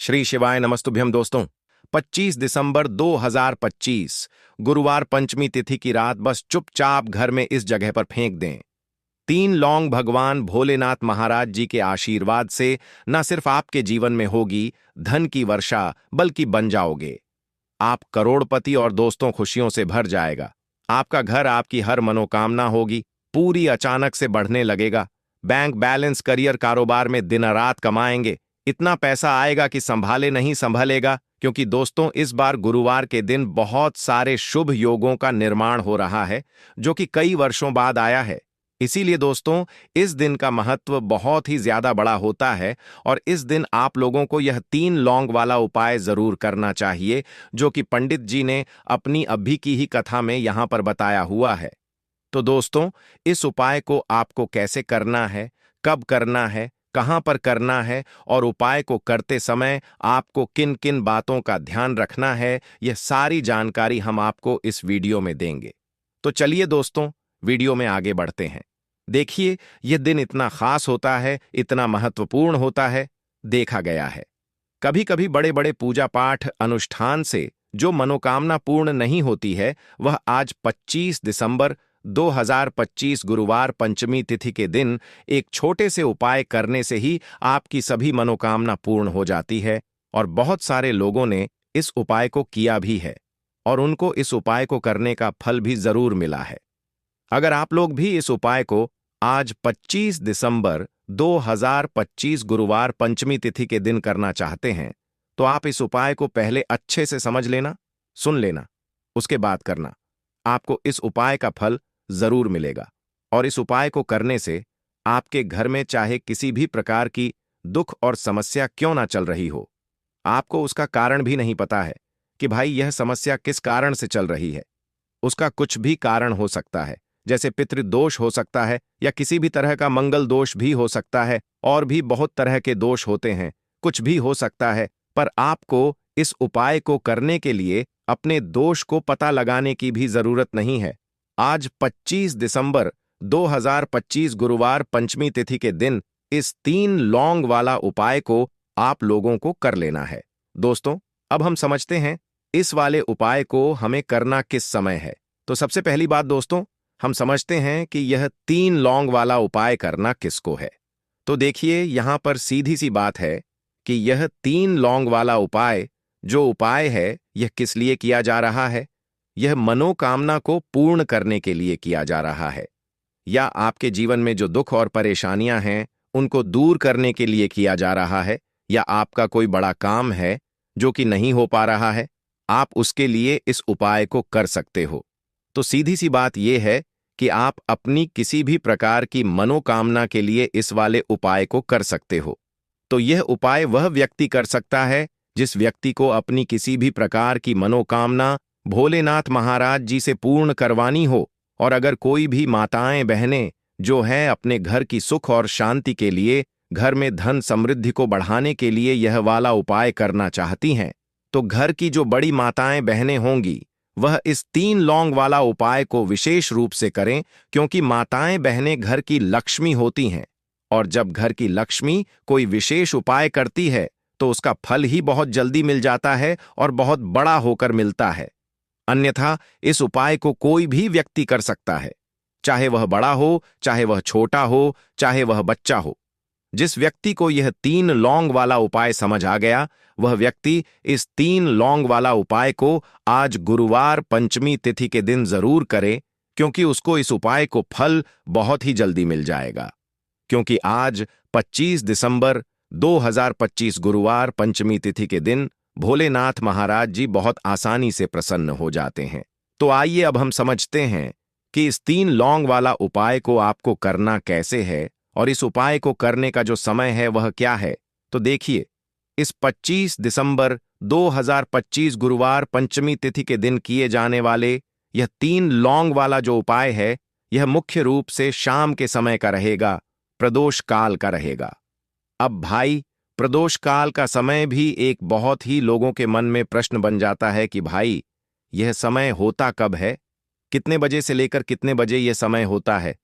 श्री शिवाय नमस्तुभ्यम दोस्तों। 25 दिसंबर 2025 गुरुवार पंचमी तिथि की रात बस चुपचाप घर में इस जगह पर फेंक दें। 3 लौंग भगवान भोलेनाथ महाराज जी के आशीर्वाद से न सिर्फ आपके जीवन में होगी धन की वर्षा, बल्कि बन जाओगे आप करोड़पति और दोस्तों खुशियों से भर जाएगा। आपका घर, आपकी हर मनोकामना होगी पूरी, अचानक से बढ़ने लगेगा। बैंक बैलेंस, करियर, कारोबार में दिन रात कमाएंगे। इतना पैसा आएगा कि संभाले नहीं संभलेगा, क्योंकि दोस्तों इस बार गुरुवार के दिन बहुत सारे शुभ योगों का निर्माण हो रहा है, जो कि कई वर्षों बाद आया है। इसीलिए दोस्तों इस दिन का महत्व बहुत ही ज्यादा बड़ा होता है और इस दिन आप लोगों को यह 3 लौंग वाला उपाय जरूर करना चाहिए, जो कि पंडित जी ने अपनी अभी की ही कथा में यहां पर बताया हुआ है। तो दोस्तों इस उपाय को आपको कैसे करना है, कब करना है, कहां पर करना है और उपाय को करते समय आपको किन किन बातों का ध्यान रखना है, यह सारी जानकारी हम आपको इस वीडियो में देंगे। तो चलिए दोस्तों वीडियो में आगे बढ़ते हैं। देखिए यह दिन इतना खास होता है, इतना महत्वपूर्ण होता है। देखा गया है कभी कभी बड़े बड़े पूजा पाठ अनुष्ठान से जो मनोकामना पूर्ण नहीं होती है, वह आज 25 दिसंबर 2025 गुरुवार पंचमी तिथि के दिन एक छोटे से उपाय करने से ही आपकी सभी मनोकामना पूर्ण हो जाती है। और बहुत सारे लोगों ने इस उपाय को किया भी है और उनको इस उपाय को करने का फल भी जरूर मिला है। अगर आप लोग भी इस उपाय को आज 25 दिसंबर 2025 गुरुवार पंचमी तिथि के दिन करना चाहते हैं, तो आप इस उपाय को पहले अच्छे से समझ लेना, सुन लेना, उसके बाद करना। आपको इस उपाय का फल जरूर मिलेगा और इस उपाय को करने से आपके घर में चाहे किसी भी प्रकार की दुख और समस्या क्यों ना चल रही हो, आपको उसका कारण भी नहीं पता है कि भाई यह समस्या किस कारण से चल रही है। उसका कुछ भी कारण हो सकता है, जैसे पितृदोष हो सकता है या किसी भी तरह का मंगल दोष भी हो सकता है, और भी बहुत तरह के दोष होते हैं, कुछ भी हो सकता है। पर आपको इस उपाय को करने के लिए अपने दोष को पता लगाने की भी जरूरत नहीं है। आज 25 दिसंबर 2025 गुरुवार पंचमी तिथि के दिन इस 3 लौंग वाला उपाय को आप लोगों को कर लेना है। दोस्तों अब हम समझते हैं इस वाले उपाय को हमें करना किस समय है। तो सबसे पहली बात दोस्तों, हम समझते हैं कि यह 3 लौंग वाला उपाय करना किसको है। तो देखिए यहां पर सीधी सी बात है कि यह 3 लौंग वाला उपाय जो उपाय है, यह किस लिए किया जा रहा है। यह मनोकामना को पूर्ण करने के लिए किया जा रहा है, या आपके जीवन में जो दुख और परेशानियां हैं उनको दूर करने के लिए किया जा रहा है, या आपका कोई बड़ा काम है जो कि नहीं हो पा रहा है, आप उसके लिए इस उपाय को कर सकते हो। तो सीधी सी बात यह है कि आप अपनी किसी भी प्रकार की मनोकामना के लिए इस वाले उपाय को कर सकते हो। तो यह उपाय वह व्यक्ति कर सकता है जिस व्यक्ति को अपनी किसी भी प्रकार की मनोकामना भोलेनाथ महाराज जी से पूर्ण करवानी हो। और अगर कोई भी माताएं बहनें जो हैं अपने घर की सुख और शांति के लिए, घर में धन समृद्धि को बढ़ाने के लिए यह वाला उपाय करना चाहती हैं, तो घर की जो बड़ी माताएं बहनें होंगी वह इस 3 लौंग वाला उपाय को विशेष रूप से करें, क्योंकि माताएं बहनें घर की लक्ष्मी होती हैं और जब घर की लक्ष्मी कोई विशेष उपाय करती है तो उसका फल ही बहुत जल्दी मिल जाता है और बहुत बड़ा होकर मिलता है। अन्यथा इस उपाय को कोई भी व्यक्ति कर सकता है, चाहे वह बड़ा हो, चाहे वह छोटा हो, चाहे वह बच्चा हो। जिस व्यक्ति को यह 3 लौंग वाला उपाय समझ आ गया, वह व्यक्ति इस 3 लौंग वाला उपाय को आज गुरुवार पंचमी तिथि के दिन जरूर करे, क्योंकि उसको इस उपाय को फल बहुत ही जल्दी मिल जाएगा। क्योंकि आज 25 दिसंबर 2025 गुरुवार पंचमी तिथि के दिन भोलेनाथ महाराज जी बहुत आसानी से प्रसन्न हो जाते हैं। तो आइए अब हम समझते हैं कि इस 3 लौंग वाला उपाय को आपको करना कैसे है और इस उपाय को करने का जो समय है वह क्या है। तो देखिए इस 25 दिसंबर 2025 गुरुवार पंचमी तिथि के दिन किए जाने वाले यह 3 लौंग वाला जो उपाय है, यह मुख्य रूप से शाम के समय का रहेगा, प्रदोष काल का रहेगा। अब भाई प्रदोष काल का समय भी एक बहुत ही लोगों के मन में प्रश्न बन जाता है कि भाई यह समय होता कब है, कितने बजे से लेकर कितने बजे यह समय होता है,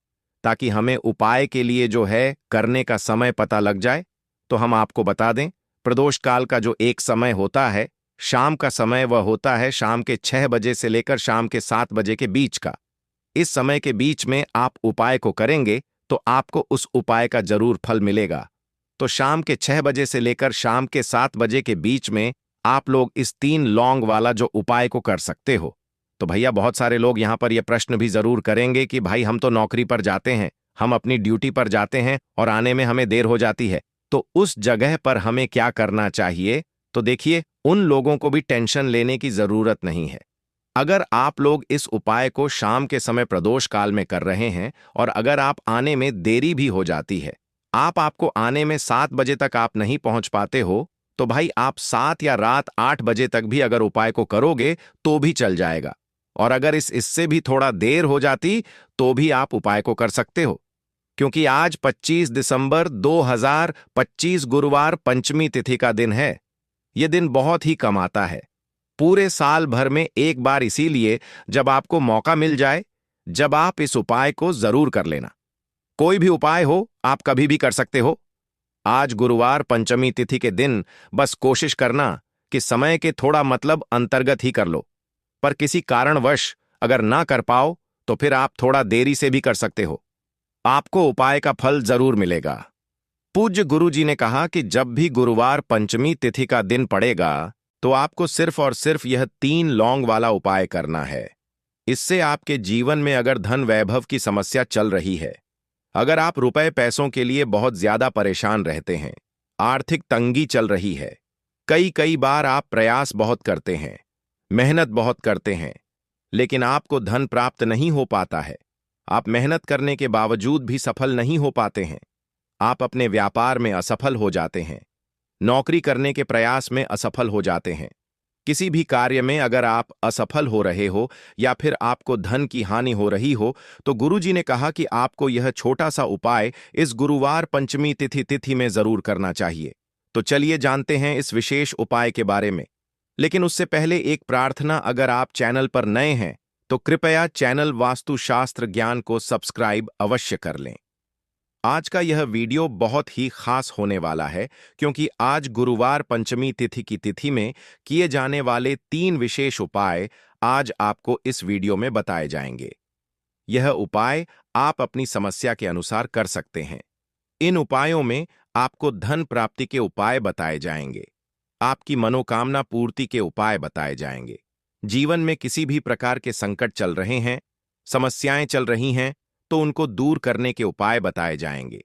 ताकि हमें उपाय के लिए जो है करने का समय पता लग जाए। तो हम आपको बता दें प्रदोष काल का जो एक समय होता है, शाम का समय, वह होता है शाम के 6 बजे से लेकर शाम के 7 बजे के बीच का। इस समय के बीच में आप उपाय को करेंगे तो आपको उस उपाय का जरूर फल मिलेगा। तो शाम के 6 बजे से लेकर शाम के 7 बजे के बीच में आप लोग इस 3 लौंग वाला जो उपाय को कर सकते हो। तो भैया बहुत सारे लोग यहाँ पर यह प्रश्न भी जरूर करेंगे कि भाई हम तो नौकरी पर जाते हैं, हम अपनी ड्यूटी पर जाते हैं और आने में हमें देर हो जाती है, तो उस जगह पर हमें क्या करना चाहिए? तो देखिए, उन लोगों को भी टेंशन लेने की जरूरत नहीं है। अगर आप लोग इस उपाय को शाम के समय प्रदोष काल में कर रहे हैं और अगर आप आने में देरी भी हो जाती है, आपको आने में 7 बजे तक आप नहीं पहुंच पाते हो, तो भाई आप 7 या रात 8 बजे तक भी अगर उपाय को करोगे तो भी चल जाएगा। और अगर इससे भी थोड़ा देर हो जाती तो भी आप उपाय को कर सकते हो, क्योंकि आज 25 दिसंबर 2025 गुरुवार पंचमी तिथि का दिन है। यह दिन बहुत ही कम आता है, पूरे साल भर में एक बार, इसीलिए जब आपको मौका मिल जाए, जब आप इस उपाय को जरूर कर लेना। कोई भी उपाय हो, आप कभी भी कर सकते हो। आज गुरुवार पंचमी तिथि के दिन बस कोशिश करना कि समय के थोड़ा मतलब अंतर्गत ही कर लो, पर किसी कारणवश अगर ना कर पाओ तो फिर आप थोड़ा देरी से भी कर सकते हो, आपको उपाय का फल जरूर मिलेगा। पूज्य गुरु जी ने कहा कि जब भी गुरुवार पंचमी तिथि का दिन पड़ेगा तो आपको सिर्फ और सिर्फ यह 3 लौंग वाला उपाय करना है। इससे आपके जीवन में अगर धन वैभव की समस्या चल रही है, अगर आप रुपए पैसों के लिए बहुत ज्यादा परेशान रहते हैं, आर्थिक तंगी चल रही है, कई बार आप प्रयास बहुत करते हैं, मेहनत बहुत करते हैं, लेकिन आपको धन प्राप्त नहीं हो पाता है, आप मेहनत करने के बावजूद भी सफल नहीं हो पाते हैं, आप अपने व्यापार में असफल हो जाते हैं, नौकरी करने के प्रयास में असफल हो जाते हैं, किसी भी कार्य में अगर आप असफल हो रहे हो या फिर आपको धन की हानि हो रही हो, तो गुरुजी ने कहा कि आपको यह छोटा सा उपाय इस गुरुवार पंचमी तिथि में जरूर करना चाहिए। तो चलिए जानते हैं इस विशेष उपाय के बारे में। लेकिन उससे पहले एक प्रार्थना, अगर आप चैनल पर नए हैं तो कृपया चैनल वास्तुशास्त्र ज्ञान को सब्सक्राइब अवश्य कर लें। आज का यह वीडियो बहुत ही खास होने वाला है, क्योंकि आज गुरुवार पंचमी तिथि की तिथि में किए जाने वाले 3 विशेष उपाय आज आपको इस वीडियो में बताए जाएंगे। यह उपाय आप अपनी समस्या के अनुसार कर सकते हैं। इन उपायों में आपको धन प्राप्ति के उपाय बताए जाएंगे, आपकी मनोकामना पूर्ति के उपाय बताए जाएंगे, जीवन में किसी भी प्रकार के संकट चल रहे हैं, समस्याएं चल रही हैं, तो उनको दूर करने के उपाय बताए जाएंगे।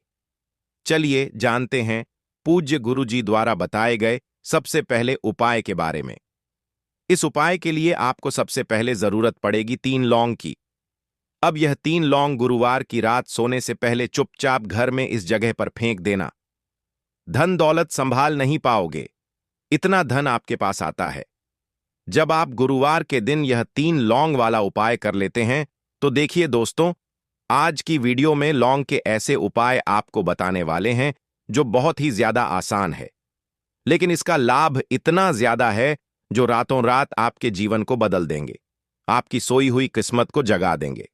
चलिए जानते हैं पूज्य गुरु जी द्वारा बताए गए सबसे पहले उपाय के बारे में। इस उपाय के लिए आपको सबसे पहले जरूरत पड़ेगी 3 लौंग की। अब यह 3 लौंग गुरुवार की रात सोने से पहले चुपचाप घर में इस जगह पर फेंक देना। धन दौलत संभाल नहीं पाओगे, इतना धन आपके पास आता है। जब आप गुरुवार के दिन यह 3 लौंग वाला उपाय कर लेते हैं, तो देखिए दोस्तों, आज की वीडियो में लौंग के ऐसे उपाय आपको बताने वाले हैं जो बहुत ही ज्यादा आसान है, लेकिन इसका लाभ इतना ज्यादा है जो रातों रात आपके जीवन को बदल देंगे, आपकी सोई हुई किस्मत को जगा देंगे।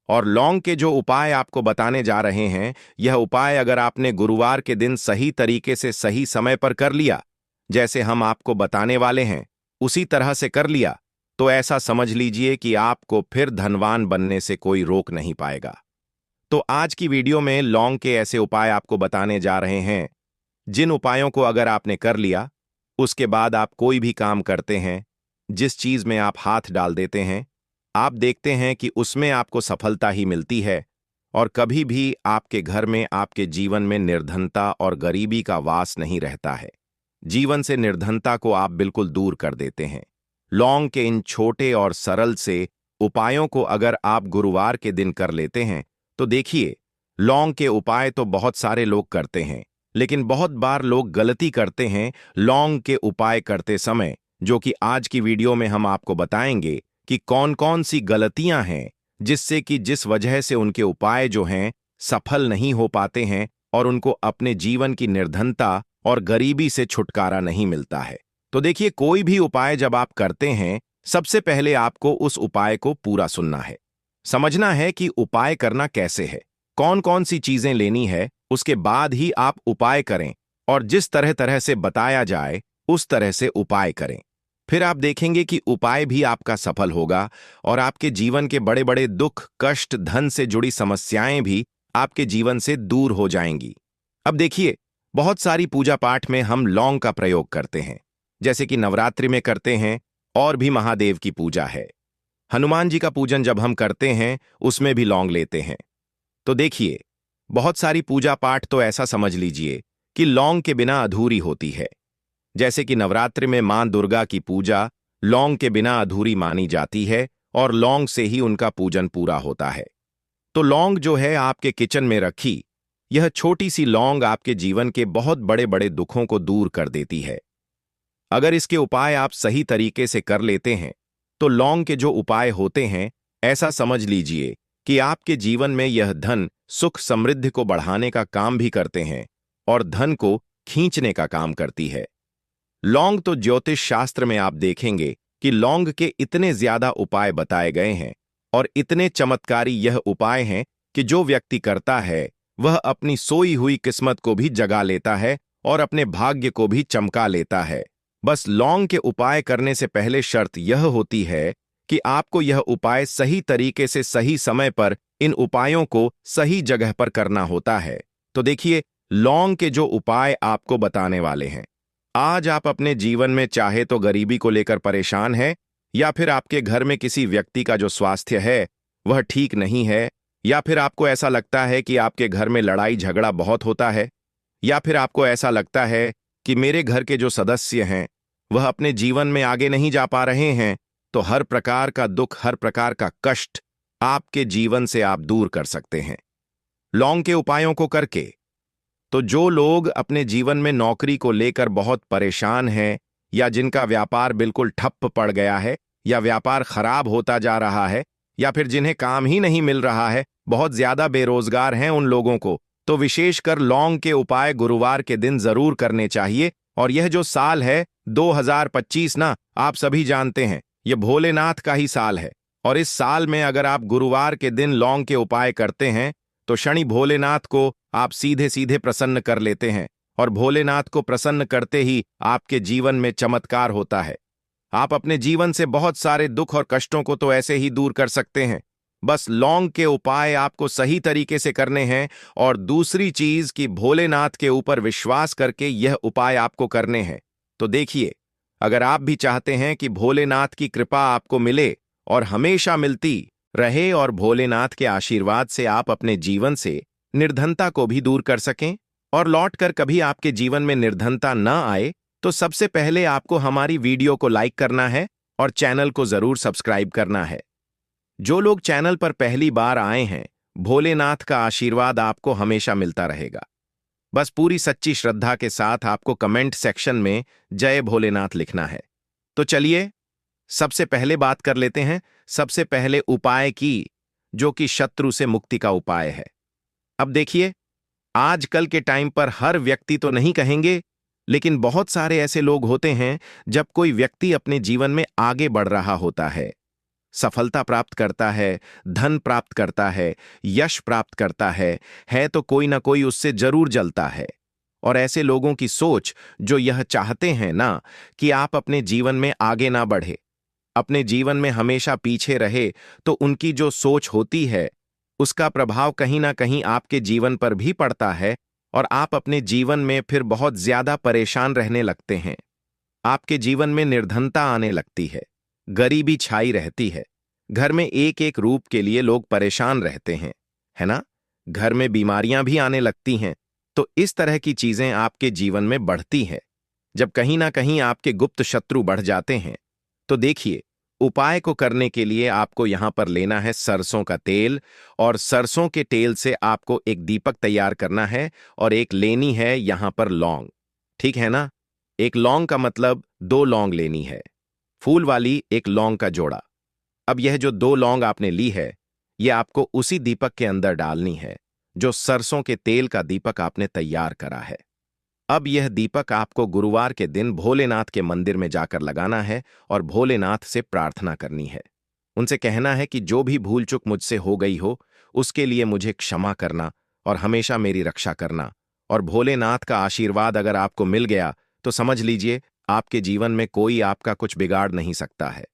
और लौंग के जो उपाय आपको बताने जा रहे हैं, यह उपाय अगर आपने गुरुवार के दिन सही तरीके से सही समय पर कर लिया, जैसे हम आपको बताने वाले हैं उसी तरह से कर लिया, तो ऐसा समझ लीजिए कि आपको फिर धनवान बनने से कोई रोक नहीं पाएगा। तो आज की वीडियो में लौंग के ऐसे उपाय आपको बताने जा रहे हैं, जिन उपायों को अगर आपने कर लिया, उसके बाद आप कोई भी काम करते हैं, जिस चीज में आप हाथ डाल देते हैं, आप देखते हैं कि उसमें आपको सफलता ही मिलती है और कभी भी आपके घर में, आपके जीवन में निर्धनता और गरीबी का वास नहीं रहता है। जीवन से निर्धनता को आप बिल्कुल दूर कर देते हैं। लौंग के इन छोटे और सरल से उपायों को अगर आप गुरुवार के दिन कर लेते हैं, तो देखिए, लौंग के उपाय तो बहुत सारे लोग करते हैं, लेकिन बहुत बार लोग गलती करते हैं लौंग के उपाय करते समय, जो कि आज की वीडियो में हम आपको बताएंगे कि कौन कौन सी गलतियां हैं जिससे कि जिस वजह से उनके उपाय जो हैं सफल नहीं हो पाते हैं और उनको अपने जीवन की निर्धनता और गरीबी से छुटकारा नहीं मिलता है। तो देखिए, कोई भी उपाय जब आप करते हैं, सबसे पहले आपको उस उपाय को पूरा सुनना है, समझना है कि उपाय करना कैसे है, कौन कौन सी चीजें लेनी है, उसके बाद ही आप उपाय करें और जिस तरह तरह से बताया जाए उस तरह से उपाय करें। फिर आप देखेंगे कि उपाय भी आपका सफल होगा और आपके जीवन के बड़े बड़े दुख, कष्ट, धन से जुड़ी समस्याएं भी आपके जीवन से दूर हो जाएंगी। अब देखिए, बहुत सारी पूजा पाठ में हम लौंग का प्रयोग करते हैं, जैसे कि नवरात्रि में करते हैं, और भी महादेव की पूजा है। हनुमान जी का पूजन जब हम करते हैं उसमें भी लौंग लेते हैं। तो देखिए, बहुत सारी पूजा पाठ तो ऐसा समझ लीजिए कि लौंग के बिना अधूरी होती है। जैसे कि नवरात्रि में मां दुर्गा की पूजा लौंग के बिना अधूरी मानी जाती है और लौंग से ही उनका पूजन पूरा होता है। तो लौंग जो है आपके किचन में रखी, यह छोटी सी लौंग आपके जीवन के बहुत बड़े बड़े दुखों को दूर कर देती है। अगर इसके उपाय आप सही तरीके से कर लेते हैं तो लौंग के जो उपाय होते हैं, ऐसा समझ लीजिए कि आपके जीवन में यह धन, सुख, समृद्धि को बढ़ाने का काम भी करते हैं और धन को खींचने का काम करती है। लौंग तो ज्योतिष शास्त्र में आप देखेंगे कि लौंग के इतने ज्यादा उपाय बताए गए हैं और इतने चमत्कारी यह उपाय हैं कि जो व्यक्ति करता है वह अपनी सोई हुई किस्मत को भी जगा लेता है और अपने भाग्य को भी चमका लेता है। बस लौंग के उपाय करने से पहले शर्त यह होती है कि आपको यह उपाय सही तरीके से सही समय पर इन उपायों को सही जगह पर करना होता है। तो देखिए, लौंग के जो उपाय आपको बताने वाले हैं, आज आप अपने जीवन में चाहे तो गरीबी को लेकर परेशान हैं, या फिर आपके घर में किसी व्यक्ति का जो स्वास्थ्य है वह ठीक नहीं है, या फिर आपको ऐसा लगता है कि आपके घर में लड़ाई झगड़ा बहुत होता है, या फिर आपको ऐसा लगता है कि मेरे घर के जो सदस्य हैं वह अपने जीवन में आगे नहीं जा पा रहे हैं, तो हर प्रकार का दुख, हर प्रकार का कष्ट आपके जीवन से आप दूर कर सकते हैं लौंग के उपायों को करके। तो जो लोग अपने जीवन में नौकरी को लेकर बहुत परेशान हैं, या जिनका व्यापार बिल्कुल ठप्प पड़ गया है, या व्यापार खराब होता जा रहा है, या फिर जिन्हें काम ही नहीं मिल रहा है, बहुत ज्यादा बेरोजगार हैं उन लोगों को, तो विशेषकर लौंग के उपाय गुरुवार के दिन जरूर करने चाहिए। और यह जो साल है 2025 ना, आप सभी जानते हैं यह भोलेनाथ का ही साल है, और इस साल में अगर आप गुरुवार के दिन लौंग के उपाय करते हैं तो शनि भोलेनाथ को आप सीधे सीधे प्रसन्न कर लेते हैं, और भोलेनाथ को प्रसन्न करते ही आपके जीवन में चमत्कार होता है। आप अपने जीवन से बहुत सारे दुख और कष्टों को तो ऐसे ही दूर कर सकते हैं। बस लौंग के उपाय आपको सही तरीके से करने हैं, और दूसरी चीज कि भोलेनाथ के ऊपर विश्वास करके यह उपाय आपको करने हैं। तो देखिए, अगर आप भी चाहते हैं कि भोलेनाथ की कृपा आपको मिले और हमेशा मिलती रहे, और भोलेनाथ के आशीर्वाद से आप अपने जीवन से निर्धनता को भी दूर कर सकें और लौटकर कभी आपके जीवन में निर्धनता न आए, तो सबसे पहले आपको हमारी वीडियो को लाइक करना है और चैनल को जरूर सब्सक्राइब करना है। जो लोग चैनल पर पहली बार आए हैं, भोलेनाथ का आशीर्वाद आपको हमेशा मिलता रहेगा। बस पूरी सच्ची श्रद्धा के साथ आपको कमेंट सेक्शन में जय भोलेनाथ लिखना है। तो चलिए सबसे पहले बात कर लेते हैं सबसे पहले उपाय की, जो कि शत्रु से मुक्ति का उपाय है। अब देखिए, आजकल के टाइम पर हर व्यक्ति तो नहीं कहेंगे, लेकिन बहुत सारे ऐसे लोग होते हैं जब कोई व्यक्ति अपने जीवन में आगे बढ़ रहा होता है, सफलता प्राप्त करता है, धन प्राप्त करता है, यश प्राप्त करता है तो कोई ना कोई उससे जरूर जलता है। और ऐसे लोगों की सोच जो यह चाहते हैं ना कि आप अपने जीवन में आगे ना बढ़े, अपने जीवन में हमेशा पीछे रहे, तो उनकी जो सोच होती है उसका प्रभाव कहीं ना कहीं आपके जीवन पर भी पड़ता है, और आप अपने जीवन में फिर बहुत ज्यादा परेशान रहने लगते हैं। आपके जीवन में निर्धनता आने लगती है, गरीबी छाई रहती है, घर में एक एक रूप के लिए लोग परेशान रहते हैं, है ना? घर में बीमारियां भी आने लगती हैं। तो इस तरह की चीजें आपके जीवन में बढ़ती हैं जब कहीं ना कहीं आपके गुप्त शत्रु बढ़ जाते हैं। तो देखिए, उपाय को करने के लिए आपको यहां पर लेना है सरसों का तेल, और सरसों के तेल से आपको एक दीपक तैयार करना है, और एक लेनी है यहां पर लौंग। ठीक है ना? एक लौंग का मतलब 2 लौंग लेनी है, फूल वाली एक लौंग का जोड़ा। अब यह जो 2 लौंग आपने ली है, यह आपको उसी दीपक के अंदर डालनी है जो सरसों के तेल का दीपक आपने तैयार करा है। अब यह दीपक आपको गुरुवार के दिन भोलेनाथ के मंदिर में जाकर लगाना है और भोलेनाथ से प्रार्थना करनी है। उनसे कहना है कि जो भी भूल चूक मुझसे हो गई हो उसके लिए मुझे क्षमा करना और हमेशा मेरी रक्षा करना, और भोलेनाथ का आशीर्वाद अगर आपको मिल गया तो समझ लीजिए आपके जीवन में कोई आपका कुछ बिगाड़ नहीं सकता है।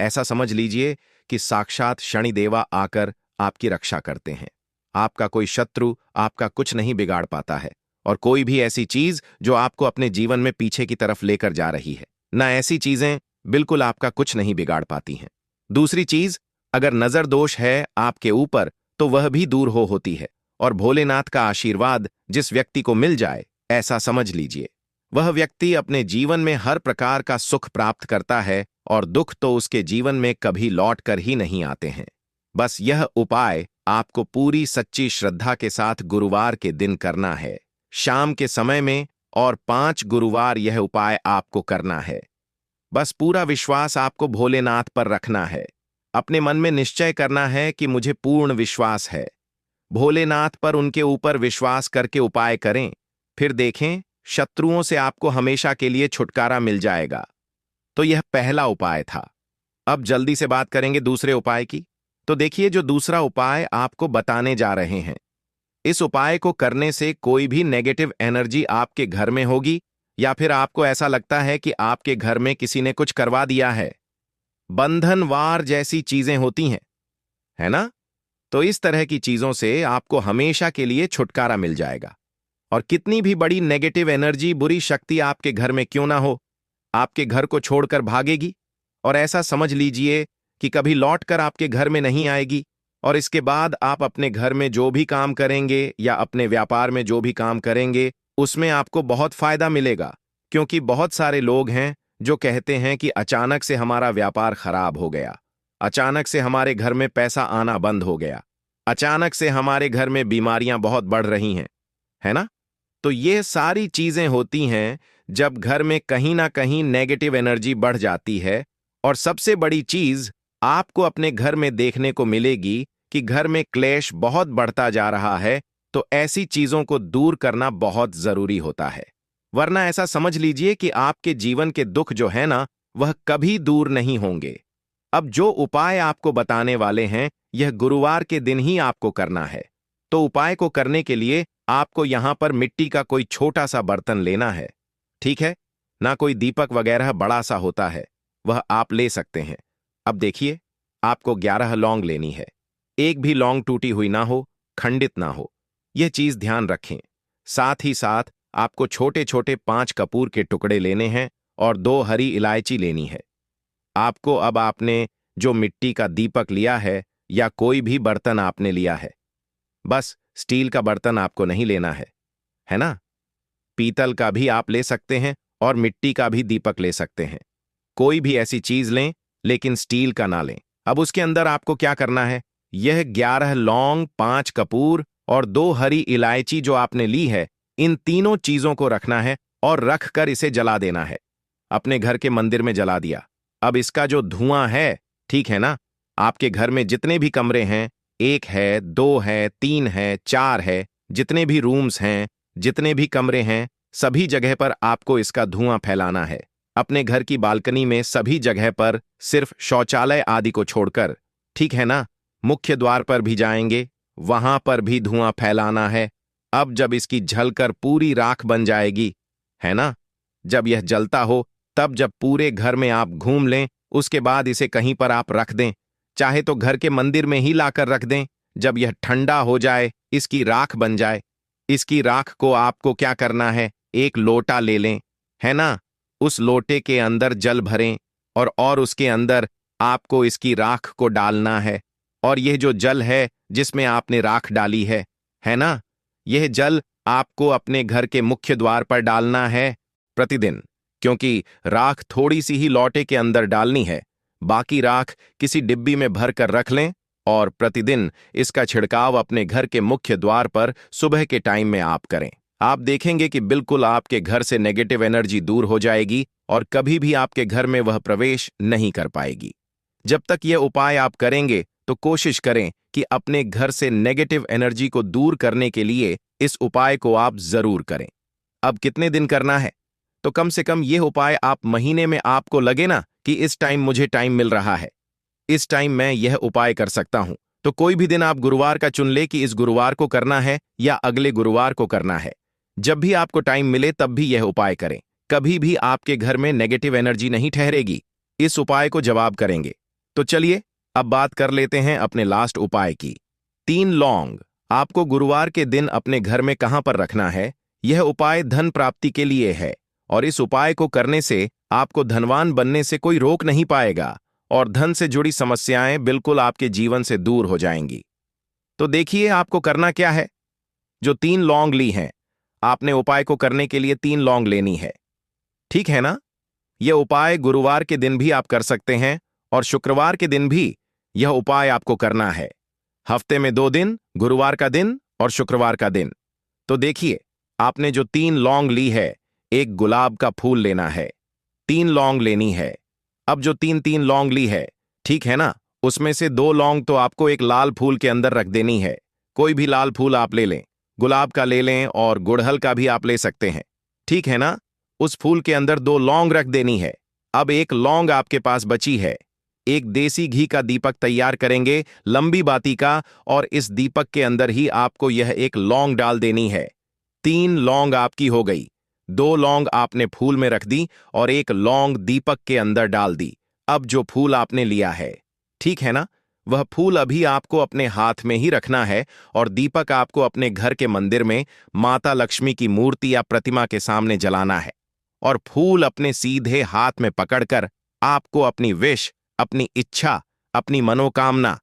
ऐसा समझ लीजिए कि साक्षात शनिदेवा आकर आपकी रक्षा करते हैं। आपका कोई शत्रु आपका कुछ नहीं बिगाड़ पाता है, और कोई भी ऐसी चीज जो आपको अपने जीवन में पीछे की तरफ लेकर जा रही है, ना ऐसी चीजें बिल्कुल आपका कुछ नहीं बिगाड़ पाती हैं। दूसरी चीज, अगर नजर दोष है आपके ऊपर तो वह भी दूर होती है, और भोलेनाथ का आशीर्वाद जिस व्यक्ति को मिल जाए, ऐसा समझ लीजिए वह व्यक्ति अपने जीवन में हर प्रकार का सुख प्राप्त करता है, और दुख तो उसके जीवन में कभी लौट कर ही नहीं आते हैं। बस यह उपाय आपको पूरी सच्ची श्रद्धा के साथ गुरुवार के दिन करना है, शाम के समय में, और 5 गुरुवार यह उपाय आपको करना है। बस पूरा विश्वास आपको भोलेनाथ पर रखना है। अपने मन में निश्चय करना है कि मुझे पूर्ण विश्वास है। भोलेनाथ पर उनके ऊपर विश्वास करके उपाय करें, फिर देखें शत्रुओं से आपको हमेशा के लिए छुटकारा मिल जाएगा। तो यह पहला उपाय था। अब जल्दी से बात करेंगे दूसरे उपाय की। तो देखिए, जो दूसरा उपाय आपको बताने जा रहे हैं, इस उपाय को करने से कोई भी नेगेटिव एनर्जी आपके घर में होगी, या फिर आपको ऐसा लगता है कि आपके घर में किसी ने कुछ करवा दिया है, बंधनवार जैसी चीजें होती हैं, है ना? तो इस तरह की चीजों से आपको हमेशा के लिए छुटकारा मिल जाएगा। और कितनी भी बड़ी नेगेटिव एनर्जी, बुरी शक्ति आपके घर में क्यों ना हो, आपके घर को छोड़कर भागेगी, और ऐसा समझ लीजिए कि कभी लौटकर आपके घर में नहीं आएगी। और इसके बाद आप अपने घर में जो भी काम करेंगे या अपने व्यापार में जो भी काम करेंगे, उसमें आपको बहुत फायदा मिलेगा। क्योंकि बहुत सारे लोग हैं जो कहते हैं कि अचानक से हमारा व्यापार खराब हो गया, अचानक से हमारे घर में पैसा आना बंद हो गया, अचानक से हमारे घर में बीमारियां बहुत बढ़ रही हैं, है ना? तो ये सारी चीजें होती हैं जब घर में कहीं ना कहीं नेगेटिव एनर्जी बढ़ जाती है। और सबसे बड़ी चीज आपको अपने घर में देखने को मिलेगी कि घर में क्लेश बहुत बढ़ता जा रहा है। तो ऐसी चीजों को दूर करना बहुत जरूरी होता है, वरना ऐसा समझ लीजिए कि आपके जीवन के दुख जो है ना, वह कभी दूर नहीं होंगे। अब जो उपाय आपको बताने वाले हैं, यह गुरुवार के दिन ही आपको करना है। तो उपाय को करने के लिए आपको यहां पर मिट्टी का कोई छोटा सा बर्तन लेना है, ठीक है ना? कोई दीपक वगैरह बड़ा सा होता है, वह आप ले सकते हैं। अब देखिए, आपको 11 लौंग लेनी है। एक भी लौंग टूटी हुई ना हो, खंडित ना हो, यह चीज ध्यान रखें। साथ ही साथ आपको छोटे छोटे 5 कपूर के टुकड़े लेने हैं, और 2 हरी इलायची लेनी है। आपको अब आपने जो मिट्टी का दीपक लिया है, या कोई भी बर्तन आपने लिया है, बस स्टील का बर्तन आपको नहीं लेना है ना? पीतल का भी आप ले सकते हैं, और मिट्टी का भी दीपक ले सकते हैं। कोई भी ऐसी चीज लें, लेकिन स्टील का ना लें। अब उसके अंदर आपको क्या करना है, यह 11 लौंग, 5 कपूर और 2 हरी इलायची जो आपने ली है, इन तीनों चीजों को रखना है, और रख कर इसे जला देना है। अपने घर के मंदिर में जला दिया। अब इसका जो धुआं है, ठीक है ना, आपके घर में जितने भी कमरे हैं, 1 है, 2 है, 3 है, 4 है, जितने भी रूम्स हैं, जितने भी कमरे हैं, सभी जगह पर आपको इसका धुआं फैलाना है। अपने घर की बालकनी में सभी जगह पर, सिर्फ शौचालय आदि को छोड़कर, ठीक है ना? मुख्य द्वार पर भी जाएंगे, वहां पर भी धुआं फैलाना है। अब जब इसकी जलकर पूरी राख बन जाएगी, है ना, जब यह जलता हो, तब जब पूरे घर में आप घूम लें, उसके बाद इसे कहीं पर आप रख दें, चाहे तो घर के मंदिर में ही लाकर रख दें। जब यह ठंडा हो जाए, इसकी राख बन जाए, इसकी राख को आपको क्या करना है, एक लोटा ले लें, है ना? उस लोटे के अंदर जल भरें, और उसके अंदर आपको इसकी राख को डालना है। और यह जो जल है जिसमें आपने राख डाली है ना, यह जल आपको अपने घर के मुख्य द्वार पर डालना है प्रतिदिन। क्योंकि राख थोड़ी सी ही लोटे के अंदर डालनी है, बाकी राख किसी डिब्बी में भर कर रख लें, और प्रतिदिन इसका छिड़काव अपने घर के मुख्य द्वार पर सुबह के टाइम में आप करें। आप देखेंगे कि बिल्कुल आपके घर से नेगेटिव एनर्जी दूर हो जाएगी, और कभी भी आपके घर में वह प्रवेश नहीं कर पाएगी। जब तक यह उपाय आप करेंगे, तो कोशिश करें कि अपने घर से नेगेटिव एनर्जी को दूर करने के लिए इस उपाय को आप जरूर करें। अब कितने दिन करना है? तो कम से कम यह उपाय आप महीने में, आपको लगे ना कि इस टाइम मुझे टाइम मिल रहा है, इस टाइम मैं यह उपाय कर सकता हूं, तो कोई भी दिन आप गुरुवार का चुन ले कि इस गुरुवार को करना है या अगले गुरुवार को करना है। जब भी आपको टाइम मिले तब भी यह उपाय करें। कभी भी आपके घर में नेगेटिव एनर्जी नहीं ठहरेगी। इस उपाय को जवाब करेंगे। तो चलिए अब बात कर लेते हैं अपने लास्ट उपाय की। 3 लौंग आपको गुरुवार के दिन अपने घर में कहां पर रखना है। यह उपाय धन प्राप्ति के लिए है और इस उपाय को करने से आपको धनवान बनने से कोई रोक नहीं पाएगा और धन से जुड़ी समस्याएं बिल्कुल आपके जीवन से दूर हो जाएंगी। तो देखिए आपको करना क्या है। जो 3 लौंग ली हैं, आपने उपाय को करने के लिए 3 लौंग लेनी है। ठीक है ना? यह उपाय गुरुवार के दिन भी आप कर सकते हैं और शुक्रवार के दिन भी यह उपाय आपको करना है। हफ्ते में 2 दिन, गुरुवार का दिन और शुक्रवार का दिन। तो देखिए, आपने जो 3 लौंग ली है, एक गुलाब का फूल लेना है। 3 लौंग लेनी है। अब जो 3-3 लौंग ली है, ठीक है ना? उसमें से 2 लौंग तो आपको एक लाल फूल के अंदर रख देनी है। कोई भी लाल फूल आप ले लें, गुलाब का ले लें और गुड़हल का भी आप ले सकते हैं। ठीक है ना? उस फूल के अंदर 2 लौंग रख देनी है। अब एक लौंग आपके पास बची है। एक देसी घी का दीपक तैयार करेंगे, लंबी बाती का, और इस दीपक के अंदर ही आपको यह एक लौंग डाल देनी है। 3 लौंग आपकी हो गई। 2 लौंग आपने फूल में रख दी और एक लौंग दीपक के अंदर डाल दी। अब जो फूल आपने लिया है, ठीक है ना, वह फूल अभी आपको अपने हाथ में ही रखना है और दीपक आपको अपने घर के मंदिर में माता लक्ष्मी की मूर्ति या प्रतिमा के सामने जलाना है और फूल अपने सीधे हाथ में पकड़कर आपको अपनी विश, अपनी इच्छा, अपनी मनोकामना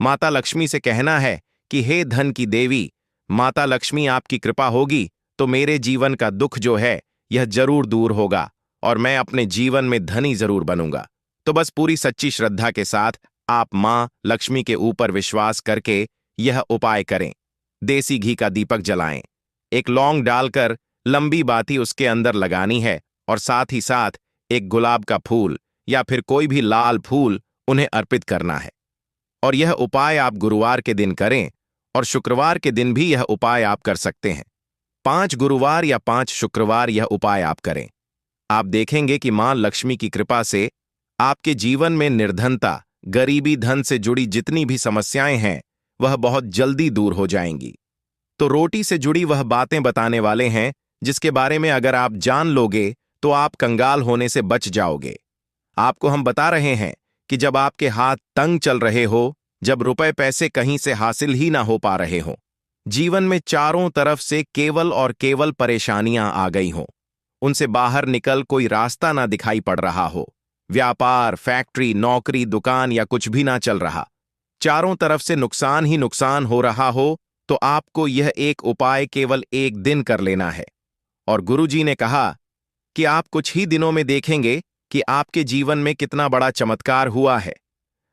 माता लक्ष्मी से कहना है कि हे धन की देवी, माता लक्ष्मी आपकी कृपा होगी तो मेरे जीवन का दुख जो है यह जरूर दूर होगा और मैं अपने जीवन में धनी जरूर बनूंगा। तो बस पूरी सच्ची श्रद्धा के साथ आप मां लक्ष्मी के ऊपर विश्वास करके यह उपाय करें। देसी घी का दीपक जलाएं, एक लौंग डालकर लंबी बाती उसके अंदर लगानी है और साथ ही साथ एक गुलाब का फूल या फिर कोई भी लाल फूल उन्हें अर्पित करना है। और यह उपाय आप गुरुवार के दिन करें और शुक्रवार के दिन भी यह उपाय आप कर सकते हैं। 5 गुरुवार या 5 शुक्रवार यह उपाय आप करें। आप देखेंगे कि मां लक्ष्मी की कृपा से आपके जीवन में निर्धनता, गरीबी, धन से जुड़ी जितनी भी समस्याएं हैं वह बहुत जल्दी दूर हो जाएंगी। तो रोटी से जुड़ी वह बातें बताने वाले हैं जिसके बारे में अगर आप जान लोगे तो आप कंगाल होने से बच जाओगे। आपको हम बता रहे हैं कि जब आपके हाथ तंग चल रहे हो, जब रुपए पैसे कहीं से हासिल ही ना हो पा रहे हो, जीवन में चारों तरफ से केवल और केवल परेशानियां आ गई हों, उनसे बाहर निकल कोई रास्ता ना दिखाई पड़ रहा हो, व्यापार, फैक्ट्री, नौकरी, दुकान या कुछ भी ना चल रहा, चारों तरफ से नुकसान ही नुकसान हो रहा हो, तो आपको यह एक उपाय केवल एक दिन कर लेना है। और गुरुजी ने कहा कि आप कुछ ही दिनों में देखेंगे कि आपके जीवन में कितना बड़ा चमत्कार हुआ है।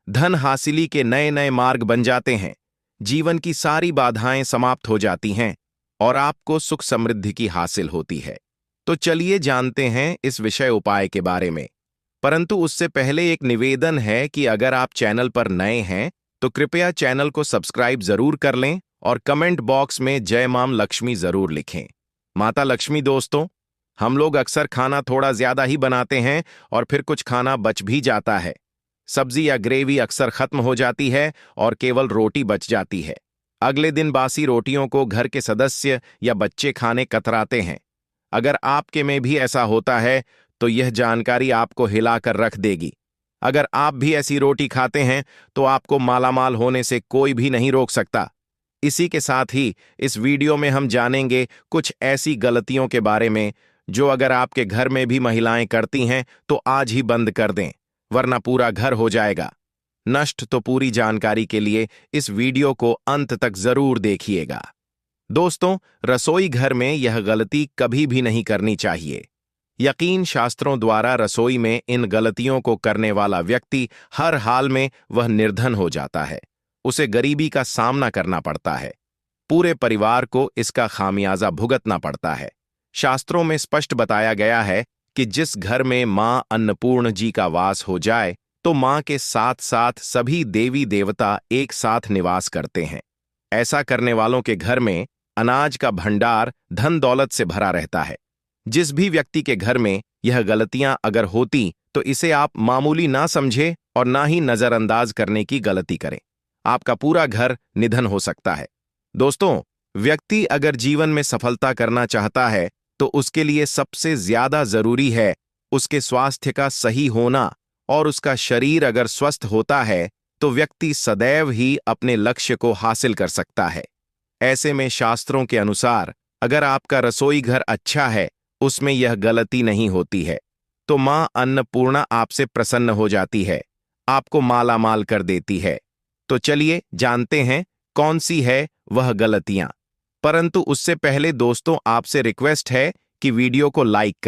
धन हासिली के नए नए मार्ग बन जाते हैं, जीवन की सारी बाधाएं समाप्त हो जाती हैं और आपको सुख समृद्धि की हासिल होती है। तो चलिए जानते हैं इस विषय उपाय के बारे में। परंतु उससे पहले एक निवेदन है कि अगर आप चैनल पर नए हैं तो कृपया चैनल को सब्सक्राइब जरूर कर लें और कमेंट बॉक्स में जय मां लक्ष्मी जरूर लिखें। माता लक्ष्मी दोस्तों, हम लोग अक्सर खाना थोड़ा ज्यादा ही बनाते हैं और फिर कुछ खाना बच भी जाता है। सब्जी या ग्रेवी अक्सर खत्म हो जाती है और केवल रोटी बच जाती है। अगले दिन बासी रोटियों को घर के सदस्य या बच्चे खाने कतराते हैं। अगर आपके में भी ऐसा होता है तो यह जानकारी आपको हिलाकर रख देगी। अगर आप भी ऐसी रोटी खाते हैं तो आपको मालामाल होने से कोई भी नहीं रोक सकता। इसी के साथ ही इस वीडियो में हम जानेंगे कुछ ऐसी गलतियों के बारे में जो अगर आपके घर में भी महिलाएं करती हैं तो आज ही बंद कर दें, वरना पूरा घर हो जाएगा नष्ट। तो पूरी जानकारी के लिए इस वीडियो को अंत तक जरूर देखिएगा। दोस्तों, रसोई घर में यह गलती कभी भी नहीं करनी चाहिए। यकीन शास्त्रों द्वारा रसोई में इन गलतियों को करने वाला व्यक्ति हर हाल में वह निर्धन हो जाता है, उसे गरीबी का सामना करना पड़ता है, पूरे परिवार को इसका खामियाजा भुगतना पड़ता है। शास्त्रों में स्पष्ट बताया गया है कि जिस घर में मां अन्नपूर्ण जी का वास हो जाए तो मां के साथ साथ सभी देवी देवता एक साथ निवास करते हैं। ऐसा करने वालों के घर में अनाज का भंडार धन दौलत से भरा रहता है। जिस भी व्यक्ति के घर में यह गलतियां अगर होती तो इसे आप मामूली ना समझे और ना ही नजरअंदाज करने की गलती करें। आपका पूरा घर निधन हो सकता है। दोस्तों, व्यक्ति अगर जीवन में सफलता करना चाहता है तो उसके लिए सबसे ज्यादा जरूरी है उसके स्वास्थ्य का सही होना, और उसका शरीर अगर स्वस्थ होता है तो व्यक्ति सदैव ही अपने लक्ष्य को हासिल कर सकता है। ऐसे में शास्त्रों के अनुसार अगर आपका रसोई घर अच्छा है, उसमें यह गलती नहीं होती है, तो मां अन्नपूर्णा आपसे प्रसन्न हो जाती है, आपको माला माल कर देती है। तो चलिए जानते हैं कौन सी है वह गलतियां। परंतु उससे पहले दोस्तों आपसे रिक्वेस्ट है कि वीडियो को लाइक करें।